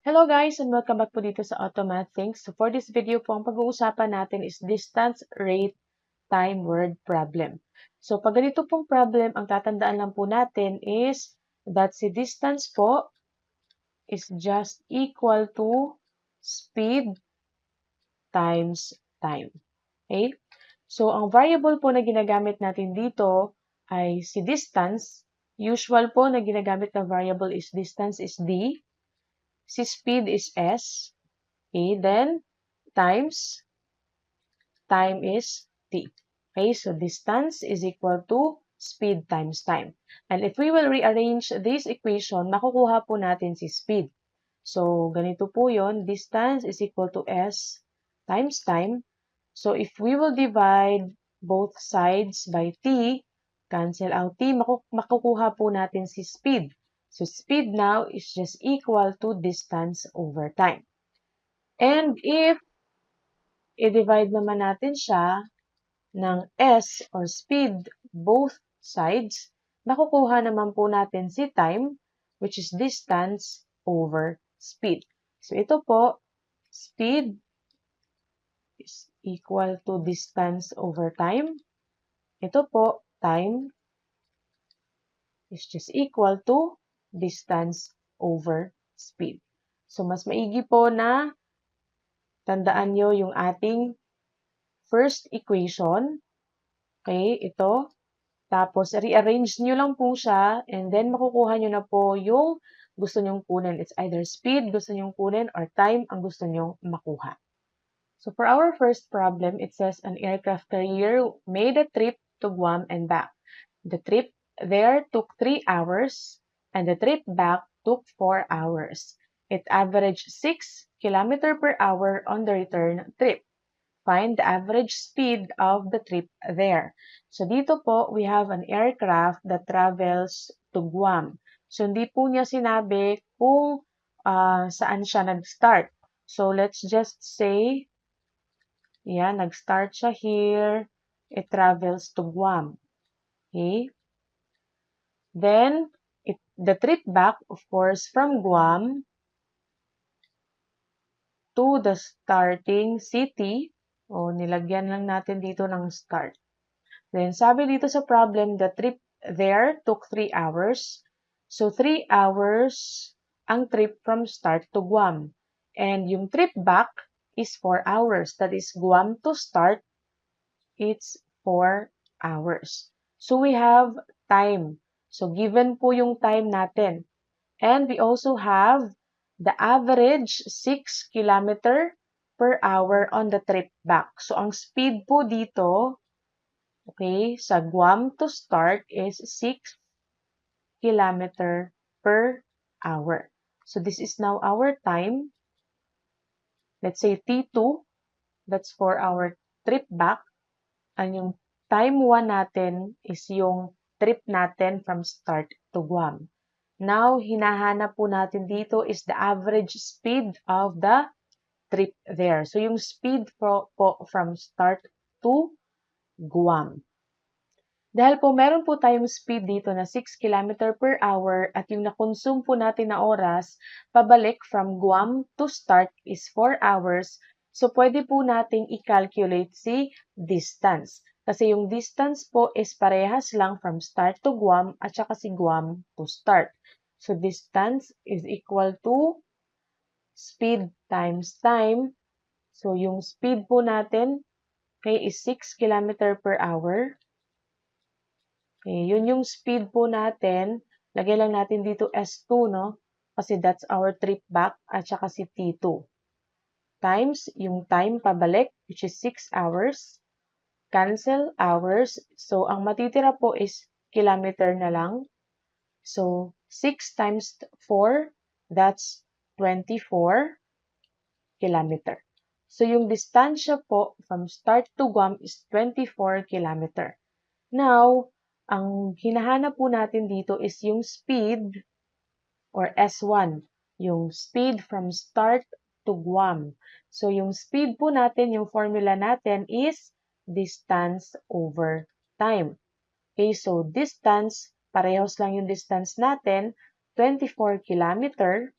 Hello guys and welcome back po dito sa Automathings. So for this video po, ang pag-uusapan natin is distance, rate, time, word problem. So pag ganito pong problem, ang tatandaan lang po natin is that si distance po is just equal to speed times time. Okay? So ang variable po na ginagamit natin dito ay si distance. Usual po na ginagamit na variable is distance is d. Si speed is s. Okay, then times time is t. Okay, so distance is equal to speed times time. And if we will rearrange this equation, makukuha po natin si speed. So, ganito po yon, distance is equal to s times time. So, if we will divide both sides by t, cancel out t, makukuha po natin si speed. So, speed now is just equal to distance over time. And if i-divide naman natin siya ng s or speed both sides, makukuha naman po natin si time, which is distance over speed. So ito po, speed is equal to distance over time. Ito po, time is just equal to distance over speed. So mas maigi po na tandaan nyo yung ating first equation. Okay, ito. Tapos, rearrange nyo lang po siya and then makukuha nyo na po yung gusto nyong kunin. It's either speed gusto nyong kunin or time ang gusto nyong makuha. So, for our first problem, it says an aircraft carrier made a trip to Guam and back. The trip there took 3 hours and the trip back took 4 hours. It averaged 6 km per hour on the return trip. Find the average speed of the trip there. So, dito po, we have an aircraft that travels to Guam. So, hindi po niya sinabi kung saan siya nag-start. So, let's just say, nag-start siya here. It travels to Guam. Okay? Then, the trip back, of course, from Guam to the starting city. O, nilagyan lang natin dito ng start. Then, sabi dito sa problem, the trip there took 3 hours. So, 3 hours ang trip from start to Guam. And yung trip back is 4 hours. That is, Guam to start, it's 4 hours. So, we have time. So, given po yung time natin. And we also have the average 6 km per hour on the trip back. So, ang speed po dito, okay, sa Guam to start is 6 km per hour. So, this is now our time. Let's say T2, that's for our trip back. And yung time 1 natin is yung trip natin from start to Guam. Now, hinahanap po natin dito is the average speed of the trip there. So, yung speed po from start to Guam. Dahil po meron po tayong speed dito na 6 km per hour at yung na-consume po natin na oras pabalik from Guam to start is 4 hours. So, pwede po nating i-calculate si distance. Kasi yung distance po is parehas lang from start to Guam at saka si Guam to start. So, distance is equal to speed times time. So, yung speed po natin is 6 km per hour. Okay, yun yung speed po natin. Lagay lang natin dito S2, no? Kasi that's our trip back at saka si T2. Times yung time pabalik, which is 6 hours. Cancel hours. So, ang matitira po is kilometer na lang. So, 6 times 4, that's 24 kilometer. So, yung distansya po from start to Guam is 24 kilometer. Now, ang hinahanap po natin dito is yung speed or S1, yung speed from start to Guam. So, yung speed po natin, yung formula natin is distance over time. Okay, so distance, parehos lang yung distance natin, 24 kilometer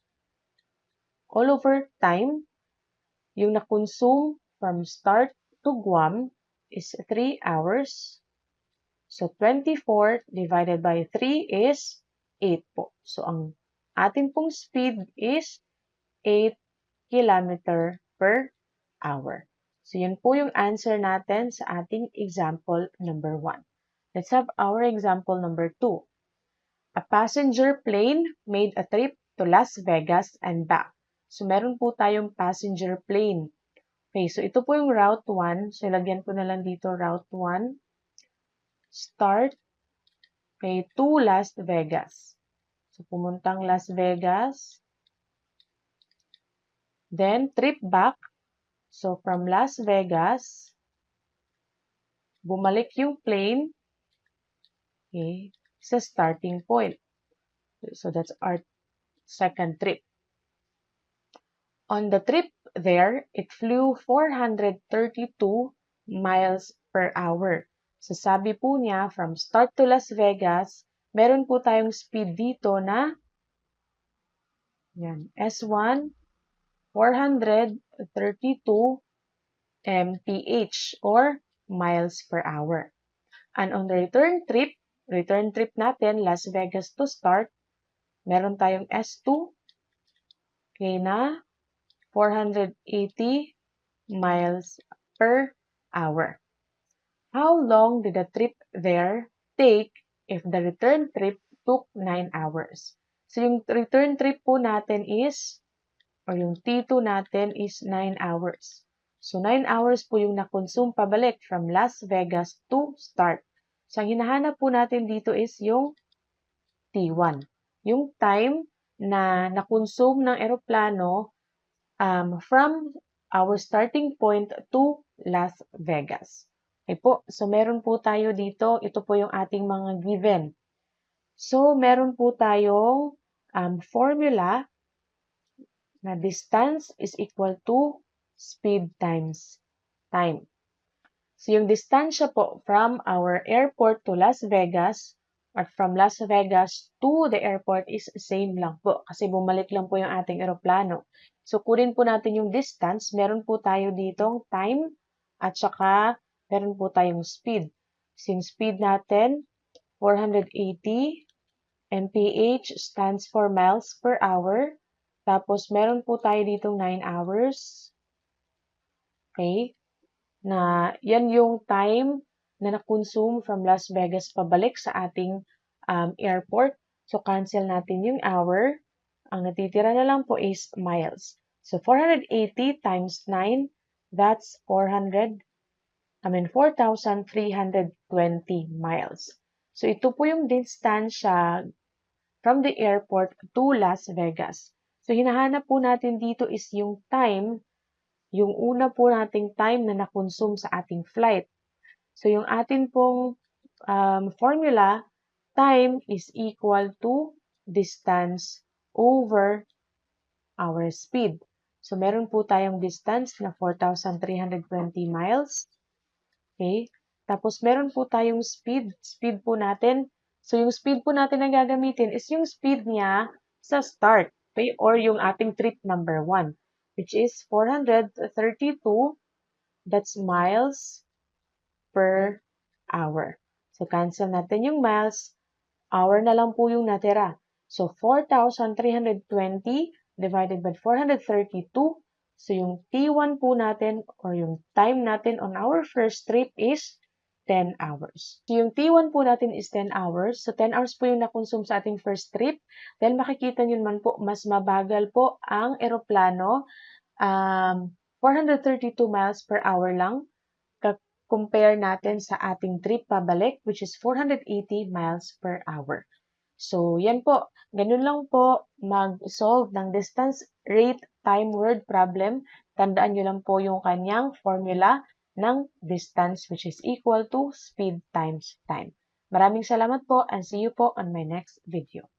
all over time, yung na-consume from start to Guam is 3 hours. So, 24 divided by 3 is 8 po. So, ang atin pong speed is 8 km per hour. So, yun po yung answer natin sa ating example number 1. Let's have our example number 2. A passenger plane made a trip to Las Vegas and back. So, meron po tayong passenger plane. Okay, so ito po yung route 1. So, lagyan ko na lang dito route 1. Start, okay, to Las Vegas. So, pumuntang Las Vegas. Then, trip back. So, from Las Vegas, bumalik yung plane, okay, sa starting point. So, that's our second trip. On the trip there, it flew 432 miles per hour. So, sabi po niya, from start to Las Vegas, meron po tayong speed dito na yan, S1, 432 mph or miles per hour. And on the return trip natin, Las Vegas to start, meron tayong S2, okay na, 480 miles per hour. How long did the trip there take if the return trip took 9 hours? So, yung return trip po natin is, or yung T2 natin is 9 hours. So, 9 hours po yung na-consume pabalik from Las Vegas to start. So, ang hinahanap po natin dito is yung T1. Yung time na na-consume ng eroplano from our starting point to Las Vegas. Okay po, so meron po tayo dito, ito po yung ating mga given. So, meron po tayong formula na distance is equal to speed times time. So, yung distansya po from our airport to Las Vegas or from Las Vegas to the airport is same lang po kasi bumalik lang po yung ating eroplano. So, kunin po natin yung distance. Meron po tayo ditong time at saka meron po tayong speed. Since speed natin, 480 mph stands for miles per hour. Tapos, meron po tayo ditong 9 hours. Okay? Na yan yung time na na-consume from Las Vegas pabalik sa ating airport. So, cancel natin yung hour. Ang natitira na lang po is miles. So, 480 times 9, that's 4,320 miles. So, ito po yung distansya from the airport to Las Vegas. So, hinahanap po natin dito is yung time, yung una po nating time na na-consume sa ating flight. So, yung atin pong formula, time is equal to distance over our speed. So, meron po tayong distance na 4,320 miles. Okay? Tapos, meron po tayong speed. Speed po natin. So, yung speed po natin na gagamitin is yung speed niya sa start. Okay? Or yung ating trip number 1, which is 432. That's miles per hour. So, cancel natin yung miles. Hour na lang po yung natira. So, 4,320 divided by 432. So, yung T1 po natin or yung time natin on our first trip is 10 hours. So, yung T1 po natin is 10 hours. So, 10 hours po yung na-consume sa ating first trip. Then, makikita nyo naman po, mas mabagal po ang eroplano. 432 miles per hour lang. Compare natin sa ating trip pabalik, which is 480 miles per hour. So, yan po. Ganun lang po mag-solve ng distance, rate, time, word problem. Tandaan nyo lang po yung kanyang formula ng distance, which is equal to speed times time. Maraming salamat po and see you po on my next video.